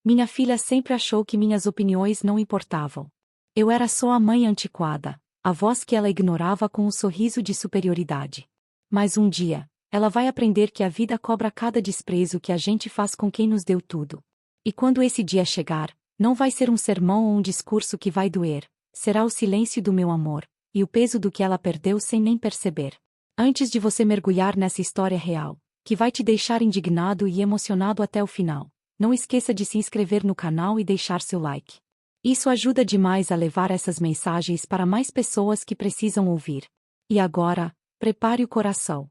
Minha filha sempre achou que minhas opiniões não importavam. Eu era só a mãe antiquada, a voz que ela ignorava com um sorriso de superioridade. Mas um dia, ela vai aprender que a vida cobra cada desprezo que a gente faz com quem nos deu tudo. E quando esse dia chegar, não vai ser um sermão ou um discurso que vai doer, será o silêncio do meu amor, e o peso do que ela perdeu sem nem perceber. Antes de você mergulhar nessa história real, que vai te deixar indignado e emocionado até o final, não esqueça de se inscrever no canal e deixar seu like. Isso ajuda demais a levar essas mensagens para mais pessoas que precisam ouvir. E agora, prepare o coração.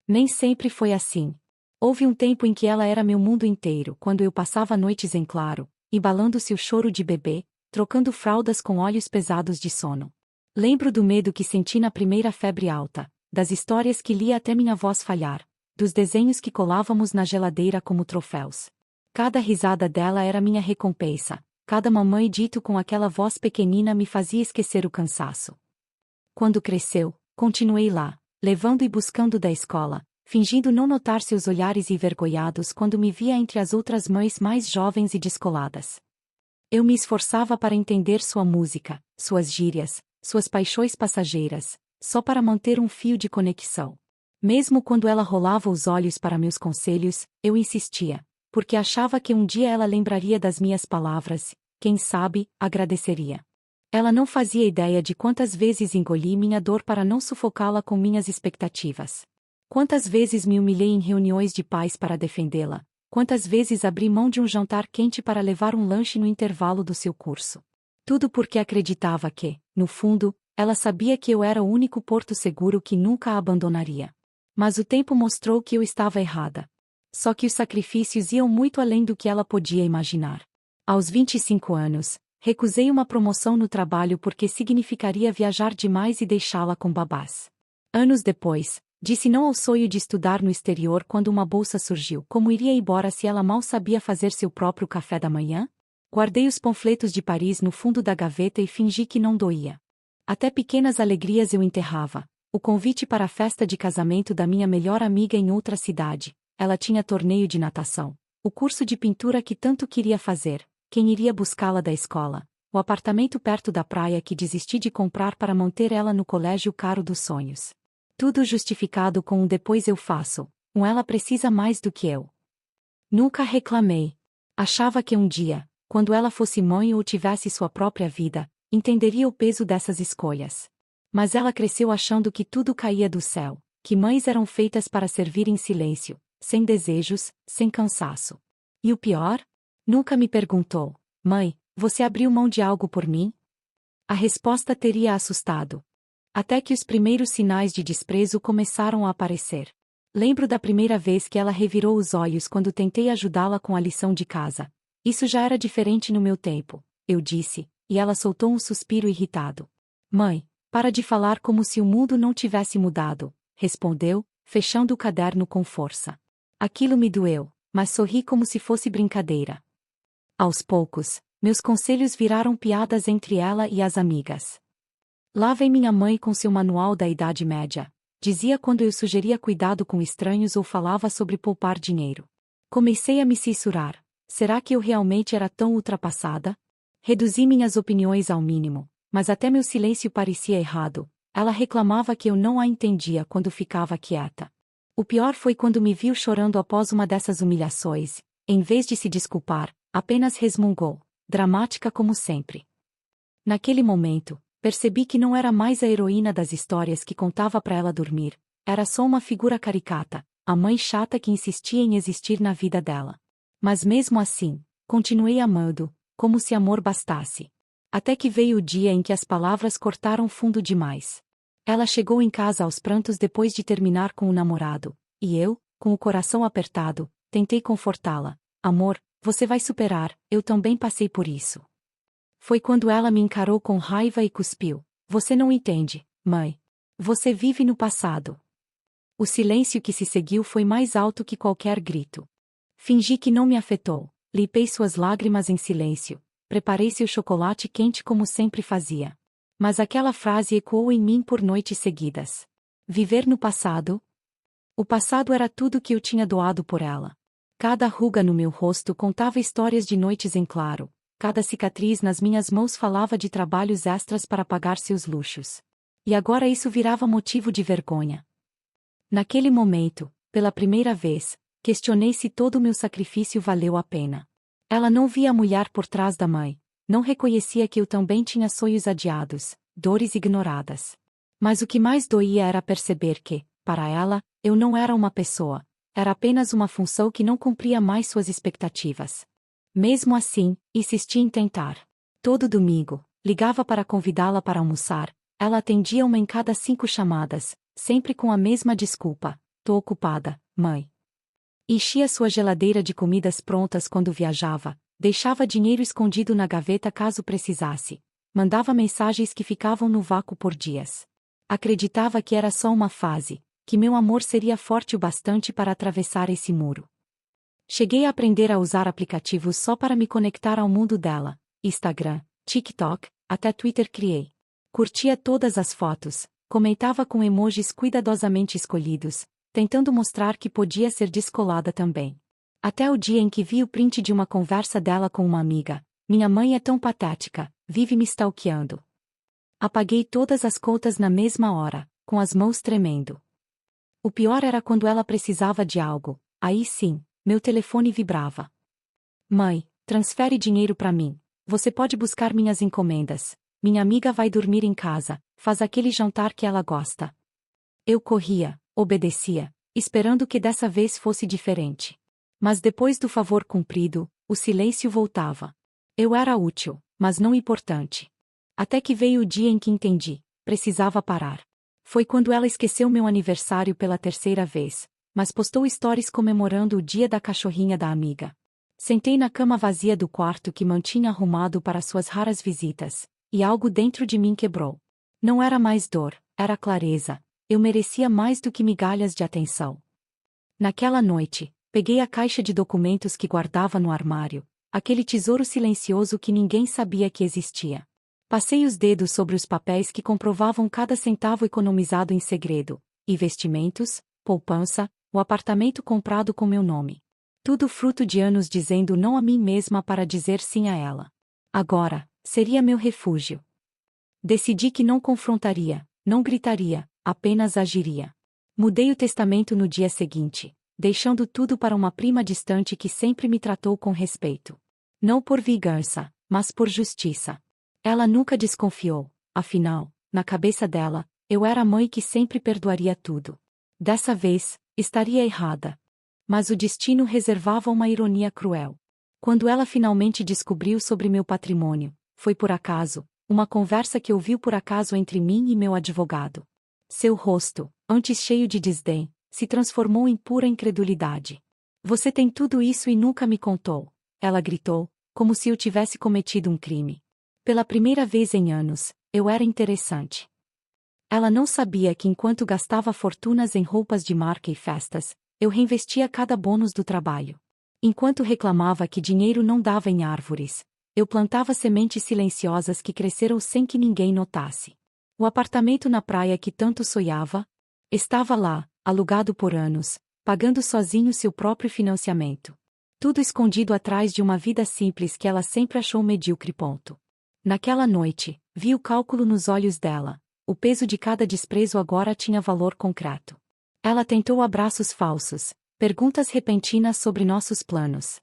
Nem sempre foi assim. Houve um tempo em que ela era meu mundo inteiro, quando eu passava noites em claro, embalando-se o choro de bebê, trocando fraldas com olhos pesados de sono. Lembro do medo que senti na primeira febre alta, das histórias que lia até minha voz falhar, dos desenhos que colávamos na geladeira como troféus. Cada risada dela era minha recompensa, cada mamãe dito com aquela voz pequenina me fazia esquecer o cansaço. Quando cresceu, continuei lá, levando e buscando da escola, fingindo não notar seus olhares envergonhados quando me via entre as outras mães mais jovens e descoladas. Eu me esforçava para entender sua música, suas gírias, suas paixões passageiras, só para manter um fio de conexão. Mesmo quando ela rolava os olhos para meus conselhos, eu insistia, porque achava que um dia ela lembraria das minhas palavras, quem sabe, agradeceria. Ela não fazia ideia de quantas vezes engoli minha dor para não sufocá-la com minhas expectativas. Quantas vezes me humilhei em reuniões de pais para defendê-la, quantas vezes abri mão de um jantar quente para levar um lanche no intervalo do seu curso. Tudo porque acreditava que, no fundo, ela sabia que eu era o único porto seguro que nunca a abandonaria. Mas o tempo mostrou que eu estava errada. Só que os sacrifícios iam muito além do que ela podia imaginar. Aos 25 anos, recusei uma promoção no trabalho porque significaria viajar demais e deixá-la com babás. Anos depois, disse não ao sonho de estudar no exterior quando uma bolsa surgiu. Como iria embora se ela mal sabia fazer seu próprio café da manhã? Guardei os panfletos de Paris no fundo da gaveta e fingi que não doía. Até pequenas alegrias eu enterrava. O convite para a festa de casamento da minha melhor amiga em outra cidade. Ela tinha torneio de natação. O curso de pintura que tanto queria fazer. Quem iria buscá-la da escola. O apartamento perto da praia que desisti de comprar para manter ela no colégio caro dos sonhos. Tudo justificado com um depois eu faço. Ela precisa mais do que eu. Nunca reclamei. Achava que um dia, quando ela fosse mãe ou tivesse sua própria vida, entenderia o peso dessas escolhas. Mas ela cresceu achando que tudo caía do céu, que mães eram feitas para servir em silêncio, sem desejos, sem cansaço. E o pior? Nunca me perguntou: mãe, você abriu mão de algo por mim? A resposta teria assustado. Até que os primeiros sinais de desprezo começaram a aparecer. Lembro da primeira vez que ela revirou os olhos quando tentei ajudá-la com a lição de casa. Isso já era diferente no meu tempo, eu disse, e ela soltou um suspiro irritado. Mãe, para de falar como se o mundo não tivesse mudado, respondeu, fechando o caderno com força. Aquilo me doeu, mas sorri como se fosse brincadeira. Aos poucos, meus conselhos viraram piadas entre ela e as amigas. Lá vem minha mãe com seu manual da Idade Média, dizia quando eu sugeria cuidado com estranhos ou falava sobre poupar dinheiro. Comecei a me censurar. Será que eu realmente era tão ultrapassada? Reduzi minhas opiniões ao mínimo, mas até meu silêncio parecia errado. Ela reclamava que eu não a entendia quando ficava quieta. O pior foi quando me viu chorando após uma dessas humilhações. Em vez de se desculpar, apenas resmungou, dramática como sempre. Naquele momento, percebi que não era mais a heroína das histórias que contava para ela dormir, era só uma figura caricata, a mãe chata que insistia em existir na vida dela. Mas mesmo assim, continuei amando, como se amor bastasse. Até que veio o dia em que as palavras cortaram fundo demais. Ela chegou em casa aos prantos depois de terminar com o namorado, e eu, com o coração apertado, tentei confortá-la. Amor, você vai superar, eu também passei por isso. Foi quando ela me encarou com raiva e cuspiu. Você não entende, mãe. Você vive no passado. O silêncio que se seguiu foi mais alto que qualquer grito. Fingi que não me afetou, limpei suas lágrimas em silêncio, preparei seu chocolate quente como sempre fazia. Mas aquela frase ecoou em mim por noites seguidas. Viver no passado? O passado era tudo que eu tinha doado por ela. Cada ruga no meu rosto contava histórias de noites em claro, cada cicatriz nas minhas mãos falava de trabalhos extras para pagar seus luxos. E agora isso virava motivo de vergonha. Naquele momento, pela primeira vez, questionei se todo o meu sacrifício valeu a pena. Ela não via a mulher por trás da mãe, não reconhecia que eu também tinha sonhos adiados, dores ignoradas. Mas o que mais doía era perceber que, para ela, eu não era uma pessoa, era apenas uma função que não cumpria mais suas expectativas. Mesmo assim, insisti em tentar. Todo domingo, ligava para convidá-la para almoçar, ela atendia uma em cada 5 chamadas, sempre com a mesma desculpa: tô ocupada, mãe. Enchia sua geladeira de comidas prontas quando viajava, deixava dinheiro escondido na gaveta caso precisasse, mandava mensagens que ficavam no vácuo por dias. Acreditava que era só uma fase, que meu amor seria forte o bastante para atravessar esse muro. Cheguei a aprender a usar aplicativos só para me conectar ao mundo dela: Instagram, TikTok, até Twitter criei. Curtia todas as fotos, comentava com emojis cuidadosamente escolhidos, tentando mostrar que podia ser descolada também. Até o dia em que vi o print de uma conversa dela com uma amiga: minha mãe é tão patética, vive me stalkeando. Apaguei todas as contas na mesma hora, com as mãos tremendo. O pior era quando ela precisava de algo, aí sim, meu telefone vibrava. Mãe, transfere dinheiro para mim. Você pode buscar minhas encomendas. Minha amiga vai dormir em casa, faz aquele jantar que ela gosta. Eu corria, obedecia, esperando que dessa vez fosse diferente. Mas depois do favor cumprido, o silêncio voltava. Eu era útil, mas não importante. Até que veio o dia em que entendi: precisava parar. Foi quando ela esqueceu meu aniversário pela 3ª vez, mas postou stories comemorando o dia da cachorrinha da amiga. Sentei na cama vazia do quarto que mantinha arrumado para suas raras visitas, e algo dentro de mim quebrou. Não era mais dor, era clareza. Eu merecia mais do que migalhas de atenção. Naquela noite, peguei a caixa de documentos que guardava no armário, aquele tesouro silencioso que ninguém sabia que existia. Passei os dedos sobre os papéis que comprovavam cada centavo economizado em segredo: investimentos, poupança, o apartamento comprado com meu nome. Tudo fruto de anos dizendo não a mim mesma para dizer sim a ela. Agora, seria meu refúgio. Decidi que não confrontaria, não gritaria, apenas agiria. Mudei o testamento no dia seguinte, deixando tudo para uma prima distante que sempre me tratou com respeito. Não por vingança, mas por justiça. Ela nunca desconfiou, afinal, na cabeça dela, eu era a mãe que sempre perdoaria tudo. Dessa vez, estaria errada. Mas o destino reservava uma ironia cruel. Quando ela finalmente descobriu sobre meu patrimônio, foi por acaso, uma conversa que ouviu por acaso entre mim e meu advogado. Seu rosto, antes cheio de desdém, se transformou em pura incredulidade. Você tem tudo isso e nunca me contou, ela gritou, como se eu tivesse cometido um crime. Pela primeira vez em anos, eu era interessante. Ela não sabia que enquanto gastava fortunas em roupas de marca e festas, eu reinvestia cada bônus do trabalho. Enquanto reclamava que dinheiro não dava em árvores, eu plantava sementes silenciosas que cresceram sem que ninguém notasse. O apartamento na praia que tanto sonhava estava lá, alugado por anos, pagando sozinho seu próprio financiamento. Tudo escondido atrás de uma vida simples que ela sempre achou medíocre. Naquela noite, vi o cálculo nos olhos dela. O peso de cada desprezo agora tinha valor concreto. Ela tentou abraços falsos, perguntas repentinas sobre nossos planos.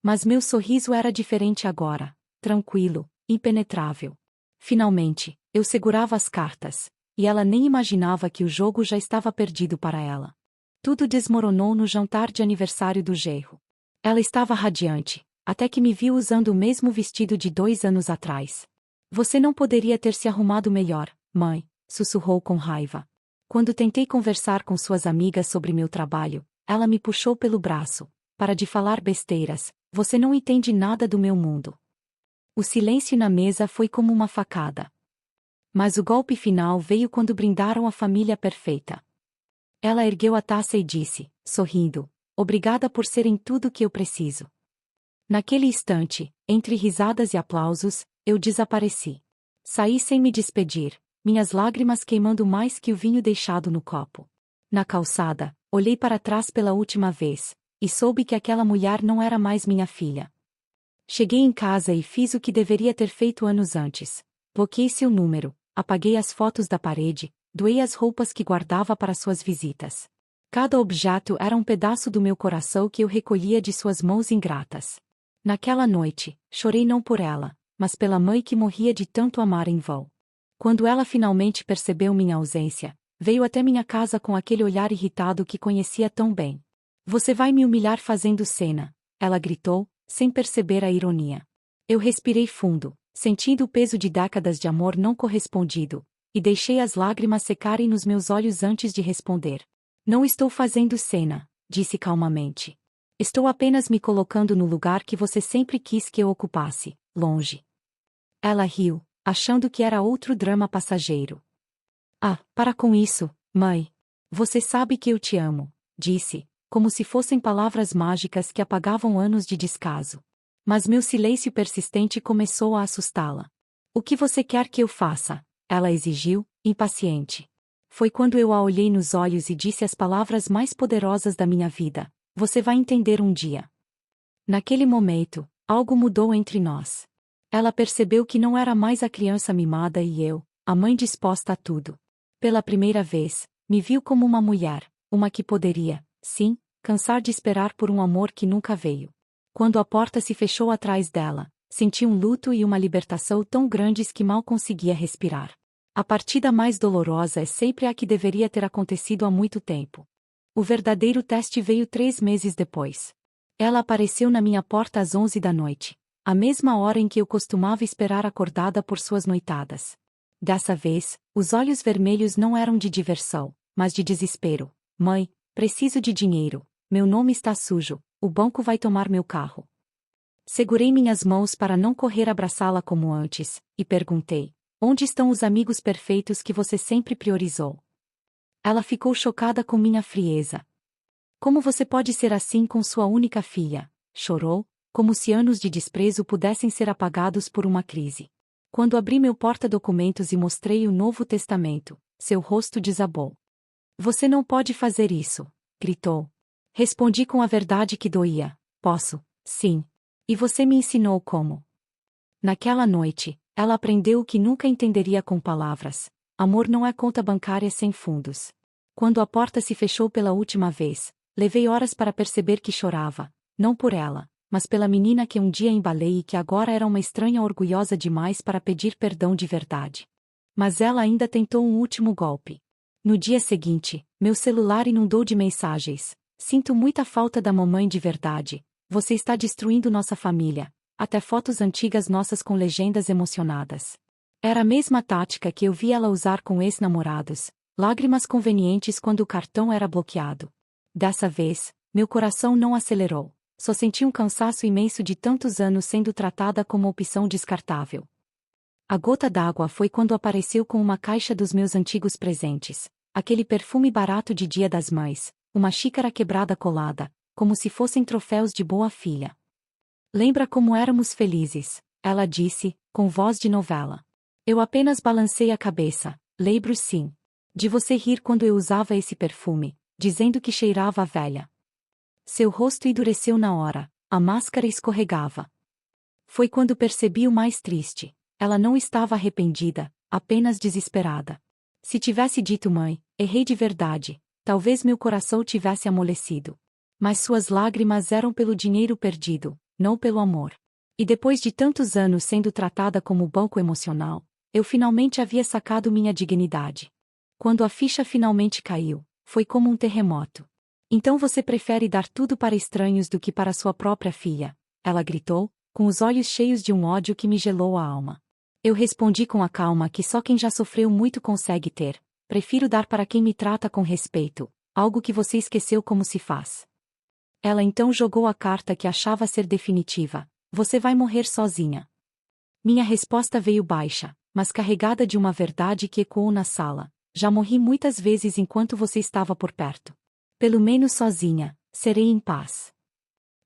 Mas meu sorriso era diferente agora, tranquilo, impenetrável. Finalmente, eu segurava as cartas, e ela nem imaginava que o jogo já estava perdido para ela. Tudo desmoronou no jantar de aniversário do genro. Ela estava radiante, até que me viu usando o mesmo vestido de 2 anos atrás. Você não poderia ter se arrumado melhor, mãe, sussurrou com raiva. Quando tentei conversar com suas amigas sobre meu trabalho, ela me puxou pelo braço. Para de falar besteiras, você não entende nada do meu mundo. O silêncio na mesa foi como uma facada. Mas o golpe final veio quando brindaram a família perfeita. Ela ergueu a taça e disse, sorrindo, obrigada por serem tudo o que eu preciso. Naquele instante, entre risadas e aplausos, eu desapareci. Saí sem me despedir, minhas lágrimas queimando mais que o vinho deixado no copo. Na calçada, olhei para trás pela última vez, e soube que aquela mulher não era mais minha filha. Cheguei em casa e fiz o que deveria ter feito anos antes. Bloqueei seu número, apaguei as fotos da parede, doei as roupas que guardava para suas visitas. Cada objeto era um pedaço do meu coração que eu recolhia de suas mãos ingratas. Naquela noite, chorei não por ela, mas pela mãe que morria de tanto amar em vão. Quando ela finalmente percebeu minha ausência, veio até minha casa com aquele olhar irritado que conhecia tão bem. Você vai me humilhar fazendo cena, ela gritou, sem perceber a ironia. Eu respirei fundo, sentindo o peso de décadas de amor não correspondido, e deixei as lágrimas secarem nos meus olhos antes de responder. Não estou fazendo cena, disse calmamente. Estou apenas me colocando no lugar que você sempre quis que eu ocupasse, longe. Ela riu, achando que era outro drama passageiro. Ah, para com isso, mãe. Você sabe que eu te amo, disse, como se fossem palavras mágicas que apagavam anos de descaso. Mas meu silêncio persistente começou a assustá-la. O que você quer que eu faça? Ela exigiu, impaciente. Foi quando eu a olhei nos olhos e disse as palavras mais poderosas da minha vida. Você vai entender um dia. Naquele momento, algo mudou entre nós. Ela percebeu que não era mais a criança mimada e eu, a mãe disposta a tudo. Pela primeira vez, me viu como uma mulher, uma que poderia, sim, cansar de esperar por um amor que nunca veio. Quando a porta se fechou atrás dela, senti um luto e uma libertação tão grandes que mal conseguia respirar. A partida mais dolorosa é sempre a que deveria ter acontecido há muito tempo. O verdadeiro teste veio 3 meses depois. Ela apareceu na minha porta às 11 da noite, a mesma hora em que eu costumava esperar acordada por suas noitadas. Dessa vez, os olhos vermelhos não eram de diversão, mas de desespero. Mãe, preciso de dinheiro, meu nome está sujo, o banco vai tomar meu carro. Segurei minhas mãos para não correr abraçá-la como antes, e perguntei: onde estão os amigos perfeitos que você sempre priorizou? Ela ficou chocada com minha frieza. Como você pode ser assim com sua única filha? Chorou, como se anos de desprezo pudessem ser apagados por uma crise. Quando abri meu porta-documentos e mostrei o Novo Testamento, seu rosto desabou. Você não pode fazer isso, gritou. Respondi com a verdade que doía. Posso, sim. E você me ensinou como. Naquela noite, ela aprendeu o que nunca entenderia com palavras. Amor não é conta bancária sem fundos. Quando a porta se fechou pela última vez, levei horas para perceber que chorava, não por ela, mas pela menina que um dia embalei e que agora era uma estranha orgulhosa demais para pedir perdão de verdade. Mas ela ainda tentou um último golpe. No dia seguinte, meu celular inundou de mensagens. Sinto muita falta da mamãe de verdade. Você está destruindo nossa família. Até fotos antigas nossas com legendas emocionadas. Era a mesma tática que eu vi ela usar com ex-namorados. Lágrimas convenientes quando o cartão era bloqueado. Dessa vez, meu coração não acelerou. Só senti um cansaço imenso de tantos anos sendo tratada como opção descartável. A gota d'água foi quando apareceu com uma caixa dos meus antigos presentes. Aquele perfume barato de Dia das Mães, uma xícara quebrada colada, como se fossem troféus de boa filha. Lembra como éramos felizes, ela disse, com voz de novela. Eu apenas balancei a cabeça. Lembro sim. De você rir quando eu usava esse perfume, dizendo que cheirava a velha. Seu rosto endureceu na hora, a máscara escorregava. Foi quando percebi o mais triste. Ela não estava arrependida, apenas desesperada. Se tivesse dito mãe, errei de verdade, talvez meu coração tivesse amolecido. Mas suas lágrimas eram pelo dinheiro perdido, não pelo amor. E depois de tantos anos sendo tratada como banco emocional, eu finalmente havia sacado minha dignidade. Quando a ficha finalmente caiu, foi como um terremoto. Então você prefere dar tudo para estranhos do que para sua própria filha? Ela gritou, com os olhos cheios de um ódio que me gelou a alma. Eu respondi com a calma que só quem já sofreu muito consegue ter. Prefiro dar para quem me trata com respeito, algo que você esqueceu como se faz. Ela então jogou a carta que achava ser definitiva. Você vai morrer sozinha. Minha resposta veio baixa, mas carregada de uma verdade que ecoou na sala. Já morri muitas vezes enquanto você estava por perto. Pelo menos sozinha, serei em paz.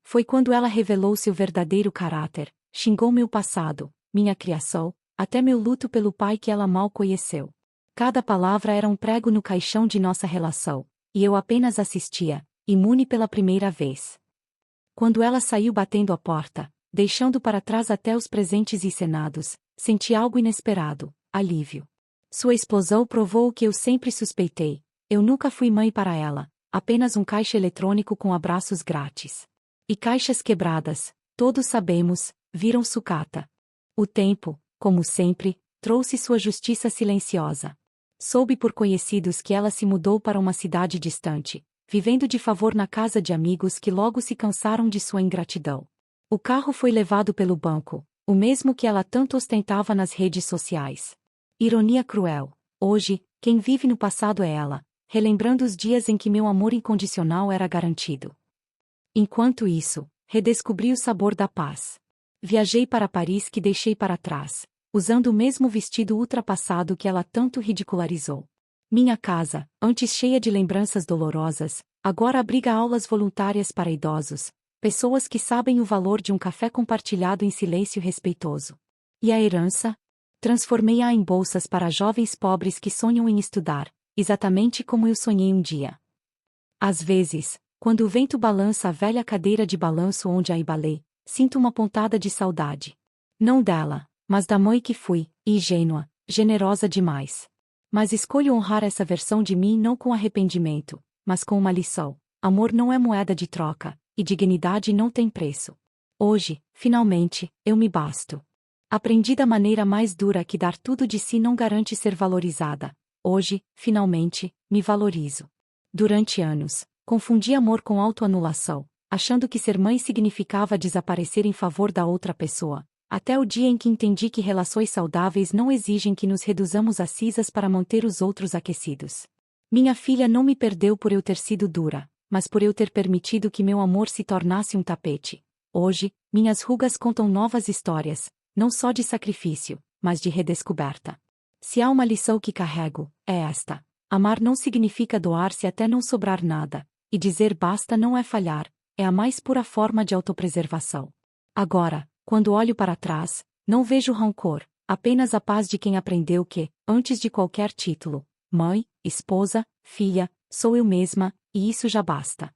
Foi quando ela revelou seu verdadeiro caráter, xingou meu passado, minha criação, até meu luto pelo pai que ela mal conheceu. Cada palavra era um prego no caixão de nossa relação, e eu apenas assistia, imune pela primeira vez. Quando ela saiu batendo a porta, deixando para trás até os presentes encenados, senti algo inesperado, alívio. Sua explosão provou o que eu sempre suspeitei: eu nunca fui mãe para ela, apenas um caixa eletrônico com abraços grátis. E caixas quebradas, todos sabemos, viram sucata. O tempo, como sempre, trouxe sua justiça silenciosa. Soube por conhecidos que ela se mudou para uma cidade distante, vivendo de favor na casa de amigos que logo se cansaram de sua ingratidão. O carro foi levado pelo banco, o mesmo que ela tanto ostentava nas redes sociais. Ironia cruel. Hoje, quem vive no passado é ela, relembrando os dias em que meu amor incondicional era garantido. Enquanto isso, redescobri o sabor da paz. Viajei para Paris que deixei para trás, usando o mesmo vestido ultrapassado que ela tanto ridicularizou. Minha casa, antes cheia de lembranças dolorosas, agora abriga aulas voluntárias para idosos, pessoas que sabem o valor de um café compartilhado em silêncio respeitoso. E a herança? Transformei-a em bolsas para jovens pobres que sonham em estudar, exatamente como eu sonhei um dia. Às vezes, quando o vento balança a velha cadeira de balanço onde a embalei, sinto uma pontada de saudade. Não dela, mas da mãe que fui, ingênua, generosa demais. Mas escolho honrar essa versão de mim não com arrependimento, mas com uma lição: amor não é moeda de troca, e dignidade não tem preço. Hoje, finalmente, eu me basto. Aprendi da maneira mais dura que dar tudo de si não garante ser valorizada. Hoje, finalmente, me valorizo. Durante anos, confundi amor com autoanulação, achando que ser mãe significava desaparecer em favor da outra pessoa, até o dia em que entendi que relações saudáveis não exigem que nos reduzamos a cinzas para manter os outros aquecidos. Minha filha não me perdeu por eu ter sido dura, mas por eu ter permitido que meu amor se tornasse um tapete. Hoje, minhas rugas contam novas histórias, não só de sacrifício, mas de redescoberta. Se há uma lição que carrego, é esta: amar não significa doar-se até não sobrar nada, e dizer basta não é falhar, é a mais pura forma de autopreservação. Agora, quando olho para trás, não vejo rancor, apenas a paz de quem aprendeu que, antes de qualquer título, mãe, esposa, filha, sou eu mesma, e isso já basta.